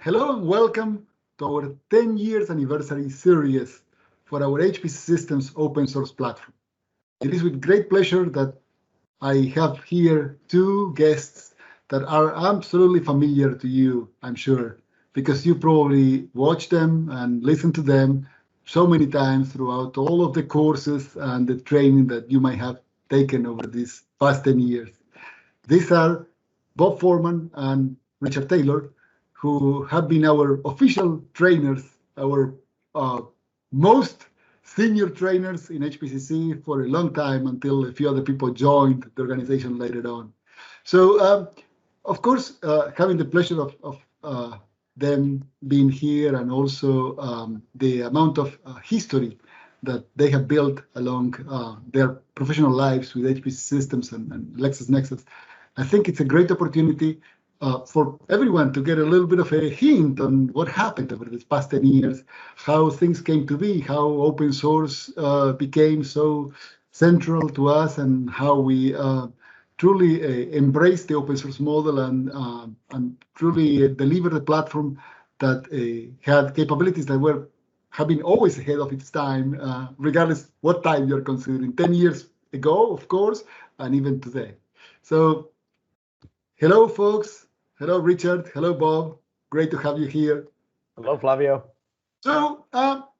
Hello and welcome to our 10 years anniversary series for our HPC Systems open source platform. It is with great pleasure that I have here two guests that are absolutely familiar to you, I'm sure, because you probably watch them and listen to them so many times throughout all of the courses and the training that you might have taken over these past 10 years. These are Bob Foreman and Richard Taylor, who have been our official trainers, our most senior trainers in HPCC for a long time until a few other people joined the organization later on. So, of course, having the pleasure of them being here and also the amount of history that they have built along their professional lives with HPC Systems and LexisNexis, I think it's a great opportunity for everyone to get a little bit of a hint on what happened over these past 10 years, how things came to be, how open source became so central to us, and how we truly embrace the open source model and truly deliver a platform that had capabilities that have been always ahead of its time, regardless what time you're considering. 10 years ago, of course, and even today. So, hello, folks. Hello, Richard. Hello, Bob. Great to have you here. Hello, Flavio. So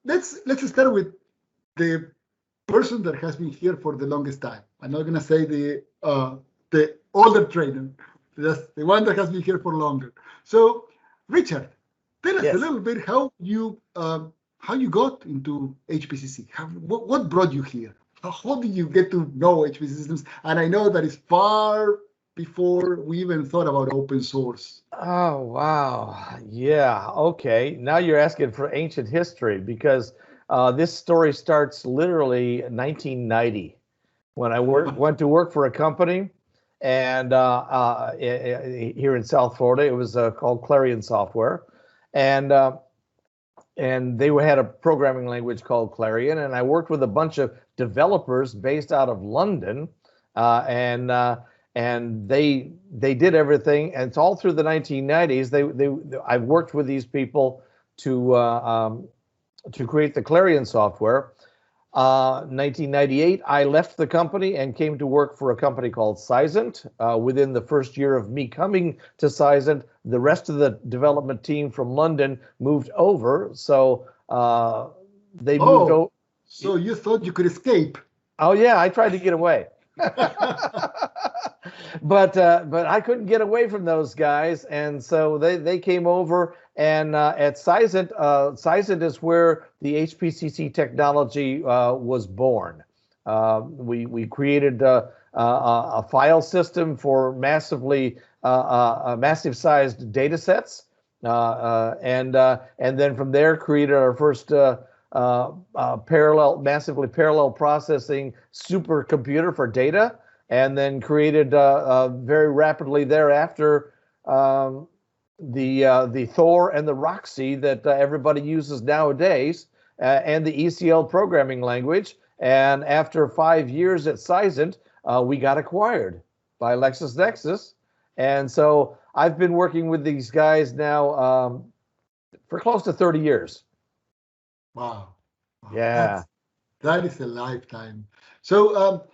let's start with the person that has been here for the longest time. I'm not going to say the older trainer, just the one that has been here for longer. So, Richard, tell us a little bit how you got into HPCC. What brought you here? How did you get to know HPC Systems? And I know that it's far before we even thought about open source. Oh, wow. Yeah. Okay. Now you're asking for ancient history because this story starts literally 1990 when I went to work for a company and here in South Florida. It was called Clarion Software. And they had a programming language called Clarion. And I worked with a bunch of developers based out of London. And they did everything, and it's all through the 1990s. I worked with these people to create the Clarion software. 1998, I left the company and came to work for a company called Sizent. Within the first year of me coming to Sizent, the rest of the development team from London moved over. So they moved over. So you thought you could escape? Oh yeah, I tried to get away. But I couldn't get away from those guys, and so they came over, and at Sizent, Sizent is where the HPCC technology was born. We created a file system for massive sized data sets, and then from there created our first massively parallel processing supercomputer for data, and then created very rapidly thereafter the Thor and the Roxy that everybody uses nowadays, and the ECL programming language. And after 5 years at Sizent, we got acquired by LexisNexis. And so I've been working with these guys now for close to 30 years. Wow. Yeah. That is a lifetime. So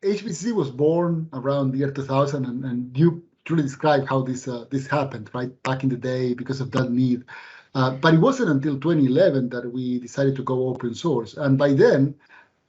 HPC was born around the year 2000, and you truly described how this happened, right, back in the day because of that need. But it wasn't until 2011 that we decided to go open source. And by then,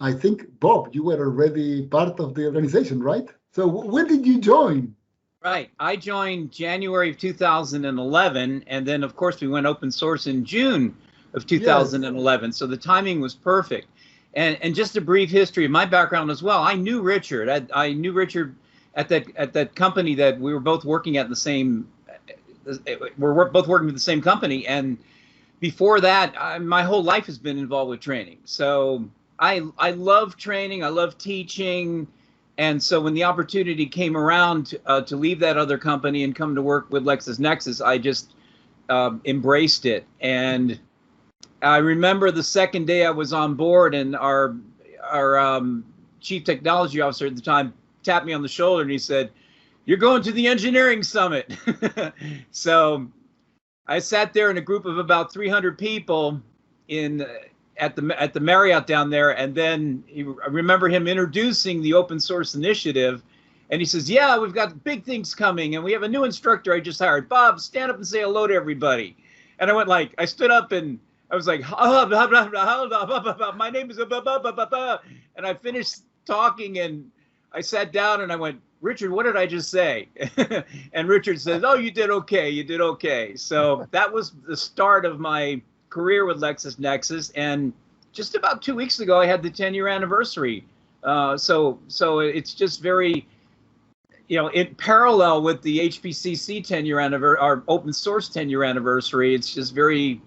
I think, Bob, you were already part of the organization, right? So when did you join? Right. I joined January of 2011, and then, of course, we went open source in June of 2011. Yes. So the timing was perfect. And just a brief history of my background as well. I knew Richard. I knew Richard at that company that we were both working at the same. We're both working with the same company. And before that, my whole life has been involved with training. So I love training. I love teaching. And so when the opportunity came around to leave that other company and come to work with LexisNexis, I just embraced it. And I remember the second day I was on board, and our chief technology officer at the time tapped me on the shoulder and he said, "You're going to the engineering summit." So I sat there in a group of about 300 people at the Marriott down there, and then I remember him introducing the open source initiative, and he says, "Yeah, we've got big things coming, and we have a new instructor I just hired. Bob, stand up and say hello to everybody." And I stood up and I was like, "My name is blah, blah, blah, blah, blah." And I finished talking, and I sat down and I went, "Richard, what did I just say?" And Richard says, "Oh, you did okay. You did okay." So that was the start of my career with LexisNexis. And just about 2 weeks ago, I had the 10-year anniversary. So it's just very, in parallel with the HPCC 10-year anniversary, our open source 10-year anniversary, it's just very,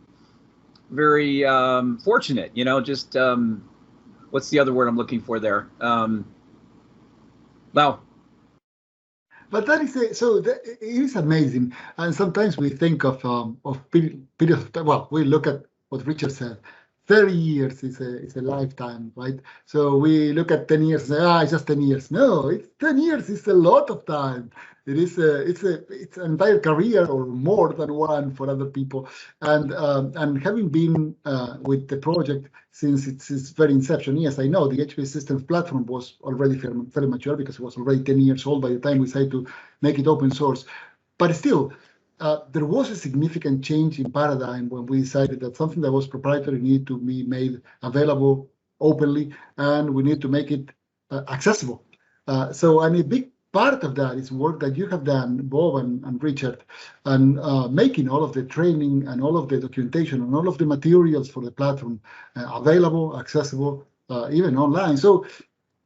very fortunate, just what's the other word I'm looking for there? Wow. But that is it is amazing, and sometimes we think of period of time. Well, we look at what Richard said. 30 years is a lifetime, right? So we look at 10 years and say, it's just 10 years. No, it's 10 years. It's a lot of time. It's an entire career or more than one for other people. And having been with the project since its very inception, yes, I know the HPC Systems platform was already very mature because it was already 10 years old by the time we decided to make it open source. But still, there was a significant change in paradigm when we decided that something that was proprietary needed to be made available openly, and we need to make it accessible. And a big part of that is work that you have done, Bob and Richard, and making all of the training and all of the documentation and all of the materials for the platform available, accessible, even online. So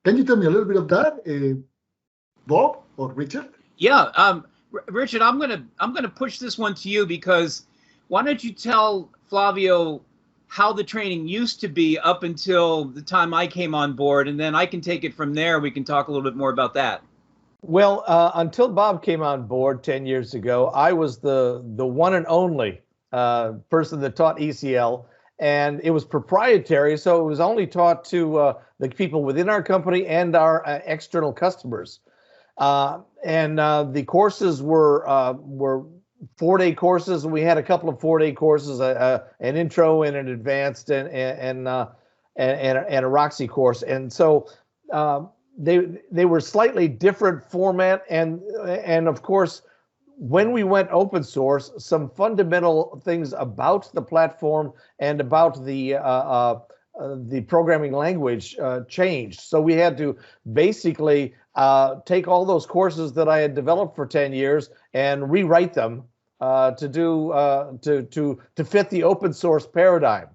can you tell me a little bit of that, Bob or Richard? Yeah. Richard, I'm gonna push this one to you, because why don't you tell Flavio how the training used to be up until the time I came on board, and then I can take it from there. We can talk a little bit more about that. Well, until Bob came on board 10 years ago, I was the one and only person that taught ECL, and it was proprietary, so it was only taught to the people within our company and our external customers. The courses were 4-day courses, and we had a couple of 4-day courses, an intro and an advanced and a Roxy course. And so they were slightly different format, and of course, when we went open source, some fundamental things about the platform and about the programming language changed. So we had to basically take all those courses that I had developed for 10 years and rewrite them to fit the open source paradigm.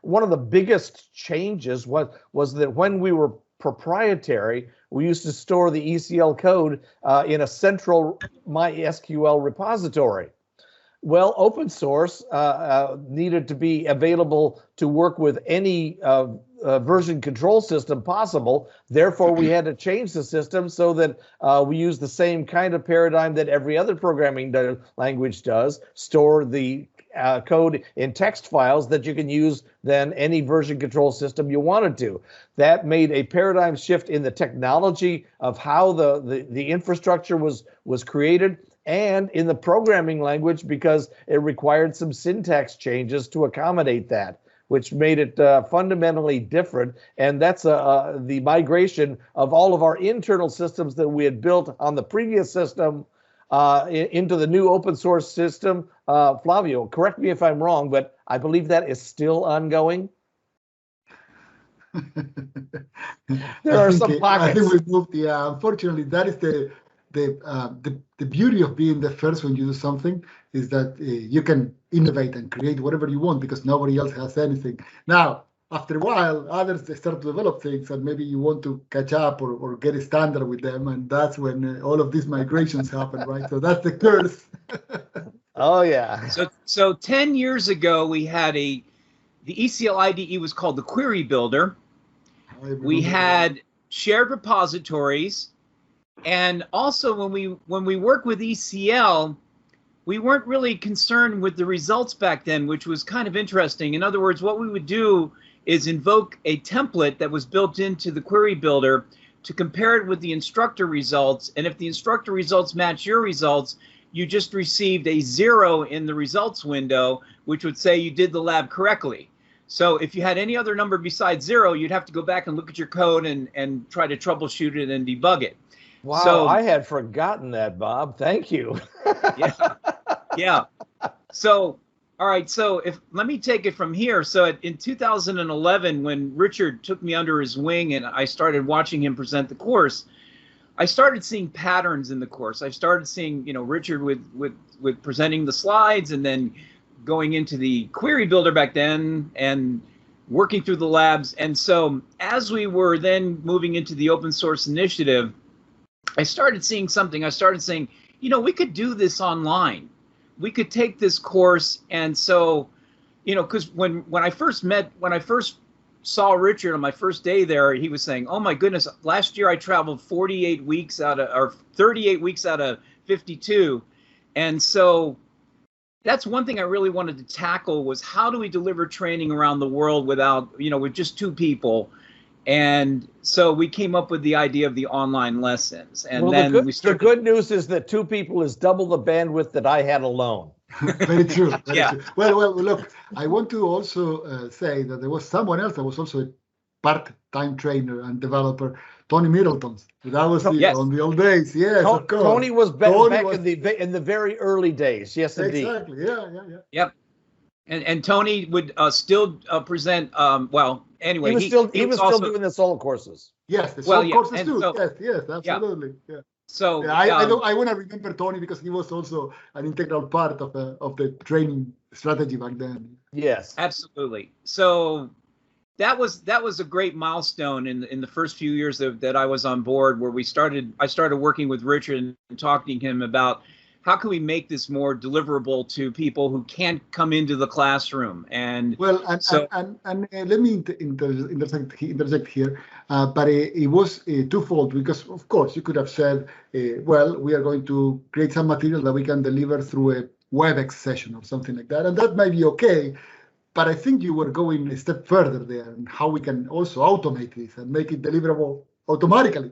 One of the biggest changes was that when we were proprietary, we used to store the ECL code in a central MySQL repository. Well, open source needed to be available to work with any version control system possible. Therefore, we had to change the system so that we use the same kind of paradigm that every other programming language does, store the code in text files that you can use then any version control system you wanted to. That made a paradigm shift in the technology of how the infrastructure was created, and in the programming language, because it required some syntax changes to accommodate that, which made it fundamentally different. And that's the migration of all of our internal systems that we had built on the previous system into the new open source system. Flavio, correct me if I'm wrong, but I believe that is still ongoing. There are some pockets. I think we moved. Yeah, unfortunately, that is the beauty of being the first when you do something, is that you can innovate and create whatever you want because nobody else has anything. Now, after a while, others, they start to develop things, and maybe you want to catch up or get a standard with them, and that's when all of these migrations happen, right? So that's the curse. Oh yeah. So 10 years ago, we had the ECL IDE was called the Query Builder. We had shared repositories, and also when we work with ECL, we weren't really concerned with the results back then, which was kind of interesting. In other words, what we would do is invoke a template that was built into the Query Builder to compare it with the instructor results. And if the instructor results match your results, you just received a 0 in the results window, which would say you did the lab correctly. So if you had any other number besides 0, you'd have to go back and look at your code and try to troubleshoot it and debug it. Wow, So, I had forgotten that, Bob. Thank you. yeah, yeah. So, all right. So let me take it from here. So in 2011, when Richard took me under his wing and I started watching him present the course, I started seeing patterns in the course. I started seeing, Richard with presenting the slides and then going into the query builder back then and working through the labs. And so as we were then moving into the open source initiative, I started seeing something. I started saying, we could do this online. We could take this course. And so, because when I first saw Richard on my first day there, he was saying, oh my goodness, last year I traveled 38 weeks out of 52. And so that's one thing I really wanted to tackle was how do we deliver training around the world without, with just 2 people. And so we came up with the idea of the online lessons. And then the good news is that 2 people is double the bandwidth that I had alone. Very true. Very Yeah. true. Well, look, I want to also say that there was someone else that was also a part-time trainer and developer, Tony Middleton. That was Yes. on the old days. Yes, of course. Tony was back was- in the very early days. Yes, indeed. Exactly. Yeah. Yep. And Tony would still present. Anyway, He was still doing the solo courses. Yes, the Well, sub yeah, courses and too. so- Yes, absolutely. Yeah. So Yeah, I want to remember Tony because he was also an integral part of the training strategy back then. Yes. absolutely. So that was a great milestone in the first few years that I was on board, where I started working with Richard and talking to him about how can we make this more deliverable to people who can't come into the classroom. And Well, and so- let me interject here, but it was twofold because, of course, you could have said, well, we are going to create some material that we can deliver through a WebEx session or something like that, and that might be okay. But I think you were going a step further there, and how we can also automate this and make it deliverable automatically.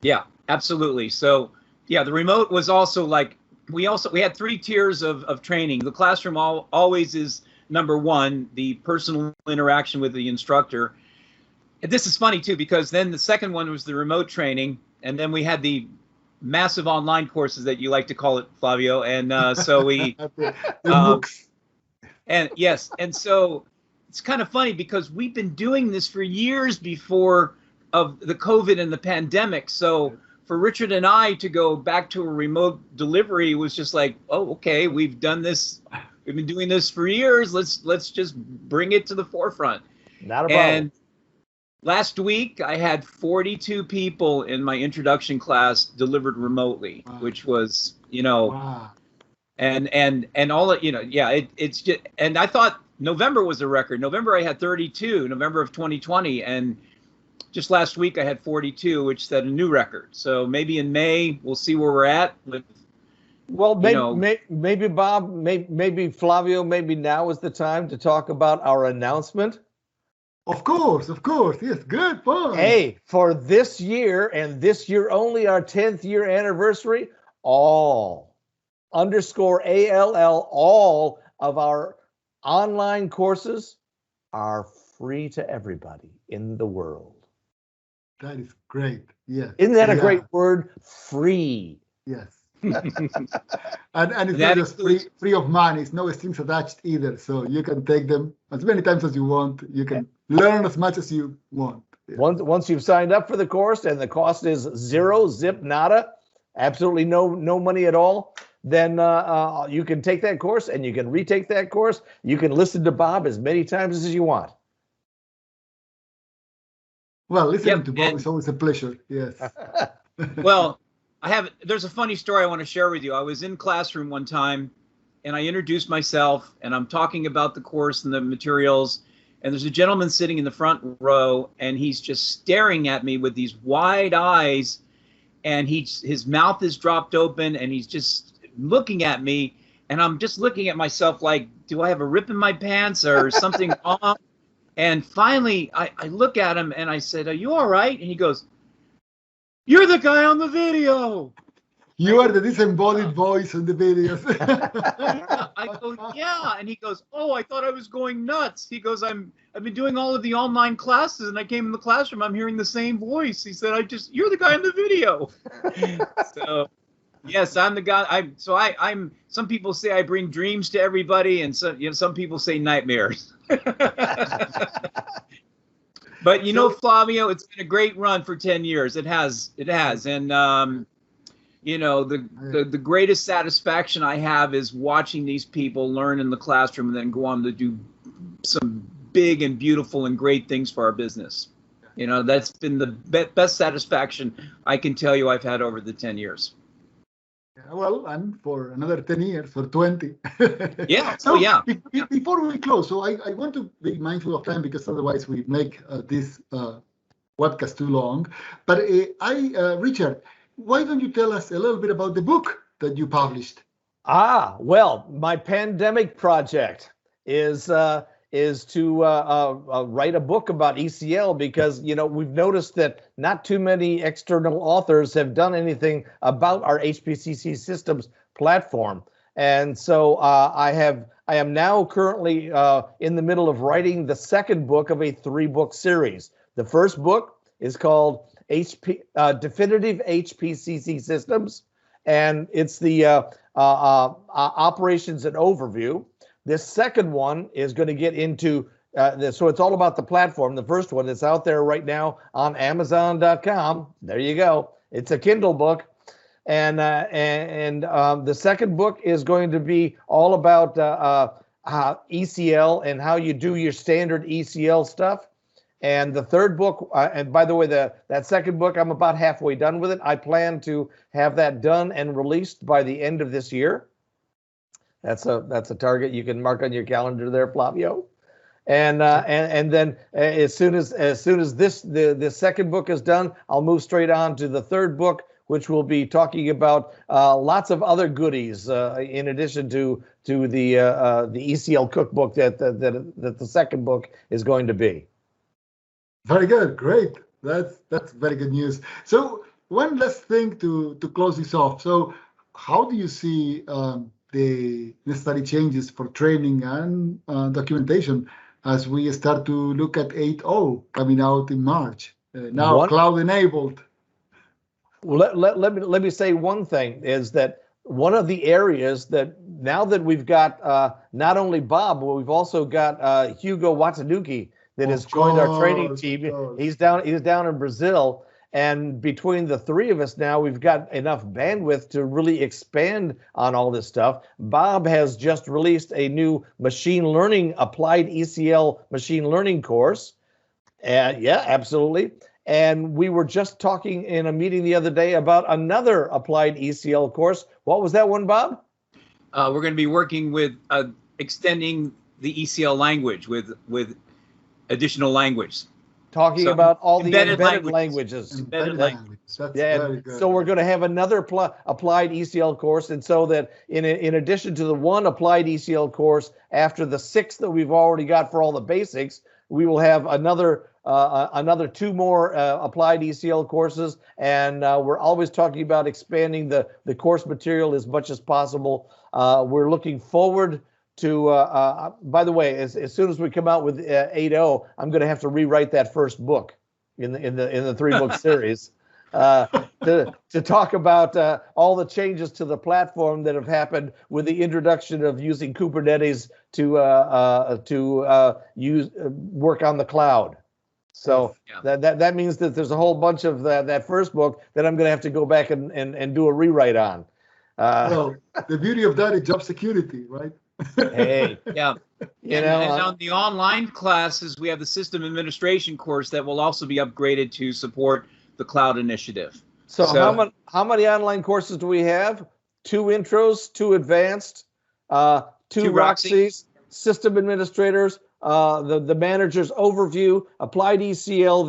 yeah, absolutely. So yeah, the remote was also like we had 3 tiers of training. The classroom always is number 1, the personal interaction with the instructor. And this is funny too, because then the second one was the remote training, and then we had the massive online courses that you like to call it, Flavio. And so we the MOOCs. and yes, and so it's kind of funny because we've been doing this for years before of the COVID and the pandemic. So for Richard and I to go back to a remote delivery was just like, oh, okay, we've done this. We've been doing this for years. Let's just bring it to the forefront. Not a problem. And last week I had 42 people in my introduction class delivered remotely, Wow. which was, Wow. and all that, it's just, and I thought November was a record. November I had 32, November of 2020, and just last week I had 42, which set a new record. So maybe in May we'll see where we're at with. Well, maybe Bob, maybe Flavio, maybe now is the time to talk about our announcement. Of course. Yes, good point. Hey, for this year and this year only, our 10th year anniversary, all of our online courses are free to everybody in the world. That is great. Yes. Isn't that a Yeah. great word? Free. Yes. and it's That not just free of money. It's no strings attached either. So you can take them as many times as you want. You can learn as much as you want. Yeah. Once you've signed up for the course and the cost is 0, zip, nada, absolutely no money at all, then you can take that course and you can retake that course. You can listen to Bob as many times as you want. Well, listening Yep, to Bob and- is always a pleasure. Yes. Well, there's a funny story I want to share with you. I was in classroom one time and I introduced myself and I'm talking about the course and the materials. And there's a gentleman sitting in the front row and he's just staring at me with these wide eyes, and his mouth is dropped open and he's just looking at me, and I'm just looking at myself like, do I have a rip in my pants or something wrong? And finally I look at him and I said, are you all right? And he goes, you're the guy on the video. You are the disembodied voice in the videos. I go, yeah. And he goes, oh, I thought I was going nuts. He goes, I've been doing all of the online classes, and I came in the classroom, I'm hearing the same voice. He said, you're the guy in the video. So yes, I'm the guy. I'm some people say I bring dreams to everybody, and some people say nightmares. But Flavio, it's been a great run for 10 years. It has. And the greatest satisfaction I have is watching these people learn in the classroom and then go on to do some big and beautiful and great things for our business. That's been the best satisfaction I can tell you I've had over the 10 years. Well, and for another 10 years, for 20. Yeah. So yeah. Before we close, so I want to be mindful of time because otherwise we make this webcast too long. But Richard, why don't you tell us a little bit about the book that you published? Well, my pandemic project is to write a book about ECL because, we've noticed that not too many external authors have done anything about our HPCC Systems platform. And so I am now currently in the middle of writing the second book of a 3-book series. The first book is called Definitive HPCC Systems, and it's the operations and overview. This second one is going to get into so it's all about the platform. The first one is out there right now on Amazon.com. There you go. It's a Kindle book, and the second book is going to be all about ECL and how you do your standard ECL stuff. And the third book, and by the way, that second book, I'm about halfway done with it. I plan to have that done and released by the end of this year. That's a target you can mark on your calendar there, Flavio. And then as soon as the second book is done, I'll move straight on to the third book, which will be talking about lots of other goodies in addition to the ECL cookbook that the second book is going to be. Very good, great. That's very good news. So one last thing to close this off. So how do you see the necessary changes for training and documentation as we start to look at 8.0 coming out in March? Now cloud enabled. Well, let me say one thing is that one of the areas that now that we've got not only Bob, but we've also got Hugo Watanuki that has joined our training team. He's down in Brazil. And between the three of us now, we've got enough bandwidth to really expand on all this stuff. Bob has just released a new machine learning, applied ECL machine learning course. Yeah, absolutely. And we were just talking in a meeting the other day about another applied ECL course. What was that one, Bob? We're going to be working with extending the ECL language with additional language. Talking about all the embedded languages. Embedded language. That's very good. So we're going to have another applied ECL course, and so that in addition to the one applied ECL course after the 6 that we've already got for all the basics, we will have another 2 more applied ECL courses, and we're always talking about expanding the course material as much as possible. We're looking forward to, by the way, as soon as we come out with 8.0, I'm going to have to rewrite that first book in the 3-book series to talk about all the changes to the platform that have happened with the introduction of using Kubernetes to work on the cloud. So that means that there's a whole bunch of that first book that I'm going to have to go back and do a rewrite on. Well, the beauty of that is job security, right? Hey, yeah. And on the online classes, we have the system administration course that will also be upgraded to support the cloud initiative. So how many online courses do we have? 2 intros, 2 advanced, 2 Roxys, system administrators, the manager's overview, applied ECL,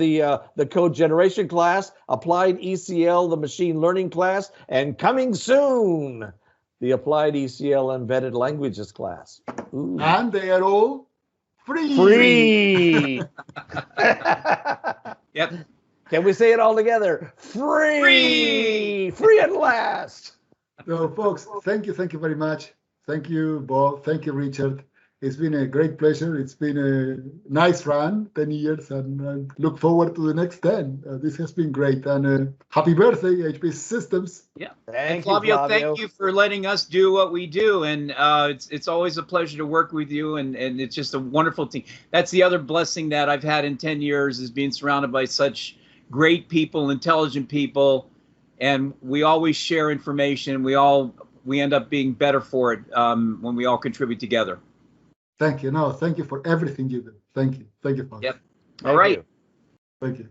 the code generation class, applied ECL, the machine learning class, and coming soon, the applied ECL embedded languages class. Ooh. And they are all free. Free. Yep. Can we say it all together? Free. Free at last. No, folks, thank you very much. Thank you, Bob. Thank you, Richard. It's been a great pleasure. It's been a nice run, 10 years, and I look forward to the next 10. This has been great. And happy birthday, HPCC Systems. Yeah. Thank Flavio, you, Flavio. thank you for letting us do what we do. And it's always a pleasure to work with you. And it's just a wonderful team. That's the other blessing that I've had in 10 years is being surrounded by such great people, intelligent people. And we always share information. We end up being better for it when we all contribute together. Thank you. No, thank you for everything you do. Thank you. Thank you, folks. Yep. All right. You. Thank you.